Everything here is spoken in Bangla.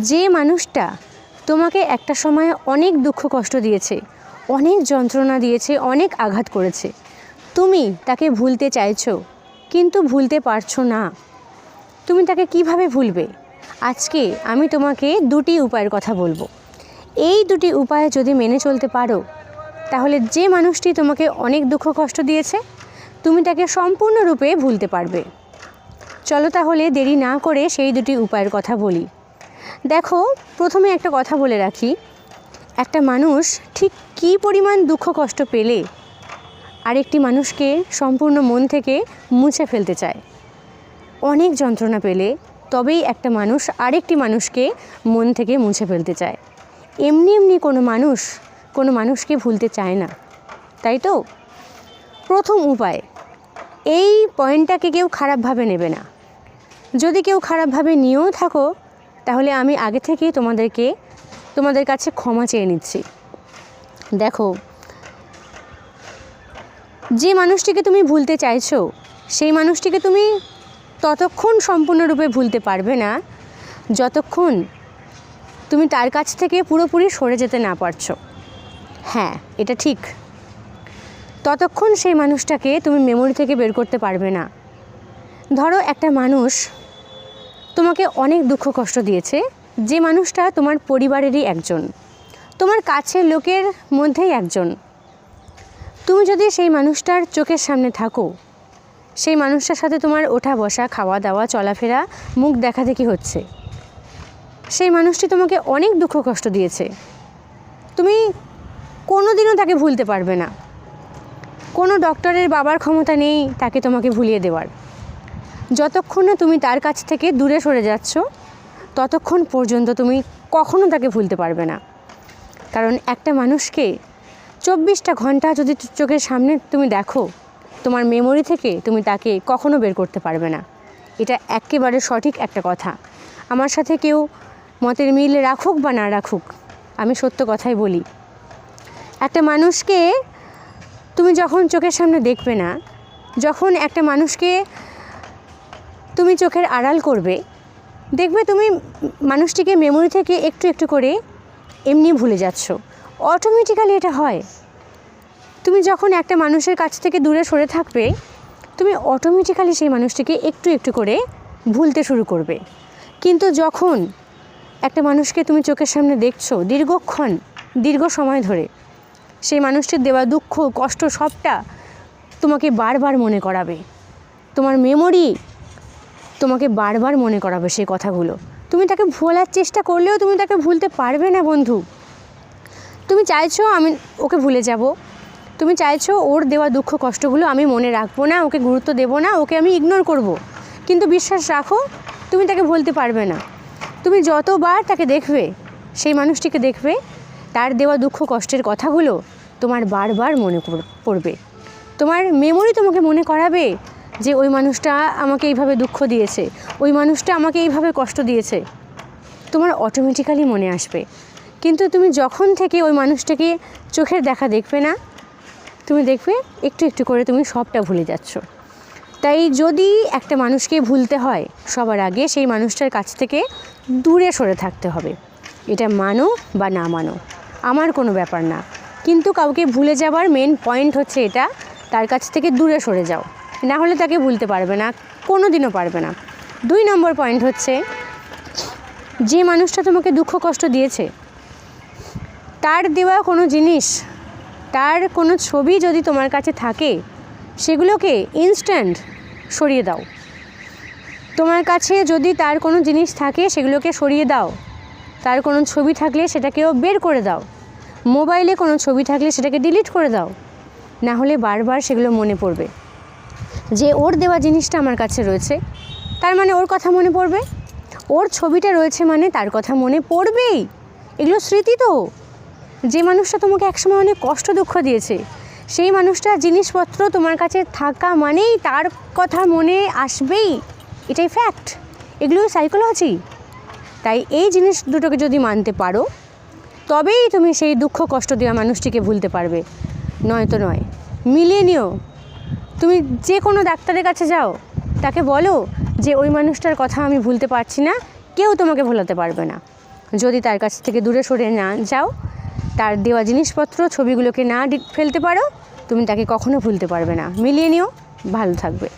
যে মানুষটা তোমাকে একটা সময় অনেক দুঃখ কষ্ট দিয়েছে, অনেক যন্ত্রণা দিয়েছে, অনেক আঘাত করেছে, তুমি তাকে ভুলতে চাইছো কিন্তু ভুলতে পারছো না। তুমি তাকে কিভাবে ভুলবে? আজকে আমি তোমাকে দুটি উপায়ের কথা বলবো। এই দুটি উপায় যদি মেনে চলতে পারো, তাহলে যে মানুষটি তোমাকে অনেক দুঃখ কষ্ট দিয়েছে, তুমি তাকে সম্পূর্ণরূপে ভুলতে পারবে। চলো তাহলে দেরি না করে সেই দুটি উপায়ের কথা বলি। দেখো, প্রথমে একটা কথা বলে রাখি, একটা মানুষ ঠিক কী পরিমাণ দুঃখ কষ্ট পেলে আরেকটি মানুষকে সম্পূর্ণ মন থেকে মুছে ফেলতে চায়। অনেক যন্ত্রণা পেলে তবেই একটা মানুষ আরেকটি মানুষকে মন থেকে মুছে ফেলতে চায়। এমনি এমনি কোনো মানুষকে ভুলতে চায় না, তাই তো? প্রথম উপায়, এই পয়েন্টটাকে কেউ খারাপভাবে নেবে না। যদি কেউ খারাপভাবে নিয়েও থাকো, তাহলে আমি আগে থেকেই তোমাদের কাছে ক্ষমা চেয়ে নিচ্ছি। দেখো, যে মানুষটিকে তুমি ভুলতে চাইছো, সেই মানুষটিকে তুমি ততক্ষণ সম্পূর্ণরূপে ভুলতে পারবে না যতক্ষণ তুমি তার কাছ থেকে পুরোপুরি সরে যেতে না পারছো। হ্যাঁ, এটা ঠিক। ততক্ষণ সেই মানুষটাকে তুমি মেমোরি থেকে বের করতে পারবে না। ধরো, একটা মানুষ তোমাকে অনেক দুঃখ কষ্ট দিয়েছে, যে মানুষটা তোমার পরিবারেরই একজন, তোমার কাছের লোকের মধ্যেই একজন। তুমি যদি সেই মানুষটার চোখের সামনে থাকো, সেই মানুষটার সাথে তোমার ওঠা বসা, খাওয়া দাওয়া, চলাফেরা, মুখ দেখাদেখি হচ্ছে, সেই মানুষটি তোমাকে অনেক দুঃখ কষ্ট দিয়েছে, তুমি কোনোদিনও তাকে ভুলতে পারবে না। কোনো ডক্টরের বাবার ক্ষমতা নেই তাকে তোমাকে ভুলিয়ে দেওয়ার। যতক্ষণ না তুমি তার কাছ থেকে দূরে সরে যাচ্ছ, ততক্ষণ পর্যন্ত তুমি কখনো তাকে ভুলতে পারবে না। কারণ একটা মানুষকে 24টা ঘন্টা যদি চোখের সামনে তুমি দেখো, তোমার মেমোরি থেকে তুমি তাকে কখনো বের করতে পারবে না। এটা একেবারে সঠিক একটা কথা। আমার সাথে কেউ মতের মিল রাখুক বা না রাখুক, আমি সত্য কথাই বলি। একটা মানুষকে তুমি যখন চোখের সামনে দেখবে না, যখন একটা মানুষকে তুমি চোখের আড়াল করবে, দেখবে তুমি মানুষটিকে মেমোরি থেকে একটু একটু করে এমনি ভুলে যাচ্ছ। অটোমেটিক্যালি এটা হয়। তুমি যখন একটা মানুষের কাছ থেকে দূরে সরে থাকবে, তুমি অটোমেটিক্যালি সেই মানুষটিকে একটু একটু করে ভুলতে শুরু করবে। কিন্তু যখন একটা মানুষকে তুমি চোখের সামনে দেখছো দীর্ঘক্ষণ, দীর্ঘ সময় ধরে, সেই মানুষটির দেওয়া দুঃখ কষ্ট সবটা তোমাকে বারবার মনে করাবে। তোমার মেমোরি তোমাকে বারবার মনে করাবে সেই কথাগুলো। তুমি তাকে ভোলার চেষ্টা করলেও তুমি তাকে ভুলতে পারবে না বন্ধু। তুমি চাইছো আমি ওকে ভুলে যাব, তুমি চাইছো ওর দেওয়া দুঃখ কষ্টগুলো আমি মনে রাখবো না, ওকে গুরুত্ব দেবো না, ওকে আমি ইগনোর করব। কিন্তু বিশ্বাস রাখো, তুমি তাকে ভুলতে পারবে না। তুমি যতবার তাকে দেখবে, সেই মানুষটিকে দেখবে, তার দেওয়া দুঃখ কষ্টের কথাগুলো তোমার বারবার মনে পড়বে। তোমার মেমোরি তোমাকে মনে করাবে যে ওই মানুষটা আমাকে এইভাবে দুঃখ দিয়েছে, ওই মানুষটা আমাকে এইভাবে কষ্ট দিয়েছে, তোমার অটোমেটিক্যালি মনে আসবে। কিন্তু তুমি যখন থেকে ওই মানুষটাকে চোখের দেখা দেখবে না, তুমি দেখবে একটু একটু করে তুমি সবটা ভুলে যাচ্ছ। তাই যদি একটা মানুষকে ভুলতে হয়, সবার আগে সেই মানুষটার কাছ থেকে দূরে সরে থাকতে হবে। এটা মানো বা না মানো, আমার কোনো ব্যাপার না। কিন্তু কাউকে ভুলে যাওয়ার মেন পয়েন্ট হচ্ছে এটা, তার কাছ থেকে দূরে সরে যাও, না হলে তাকে ভুলতে পারবে না, কোনো দিনও পারবে না। 2 নম্বর পয়েন্ট হচ্ছে, যে মানুষটা তোমাকে দুঃখ কষ্ট দিয়েছে, তার দেওয়া কোনো জিনিস, তার কোনো ছবি যদি তোমার কাছে থাকে, সেগুলোকে ইনস্ট্যান্ট সরিয়ে দাও। তোমার কাছে যদি তার কোনো জিনিস থাকে, সেগুলোকে সরিয়ে দাও। তার কোনো ছবি থাকলে সেটাকেও বের করে দাও। মোবাইলে কোনো ছবি থাকলে সেটাকে ডিলিট করে দাও। না হলে বারবার সেগুলো মনে পড়বে যে ওর দেওয়া জিনিসটা আমার কাছে রয়েছে, তার মানে ওর কথা মনে পড়বে। ওর ছবিটা রয়েছে মানে তার কথা মনে পড়বেই। এগুলো স্মৃতি তো। যে মানুষটা তোমাকে একসময় অনেক কষ্ট দুঃখ দিয়েছে, সেই মানুষটা জিনিসপত্র তোমার কাছে থাকা মানেই তার কথা মনে আসবেই, এটাই ফ্যাক্ট। এগুলোই সাইকোলজি। তাই এই জিনিস দুটোকে যদি মানতে পারো, তবেই তুমি সেই দুঃখ কষ্ট দেওয়া মানুষটিকে ভুলতে পারবে, নয়তো নয়। মিলিয়ে নিও। তুমি যে কোনো ডাক্তারের কাছে যাও, তাকে বলো যে ওই মানুষটার কথা আমি ভুলতে পারছি না, কেউ তোমাকে ভোলাতে পারবে না। যদি তার কাছ থেকে দূরে সরে না যাও, তার দেওয়া জিনিসপত্র ছবিগুলোকে না ফেলতে পারো, তুমি তাকে কখনো ভুলতে পারবে না। মিলিয়ে নিও, ভালো থাকবে।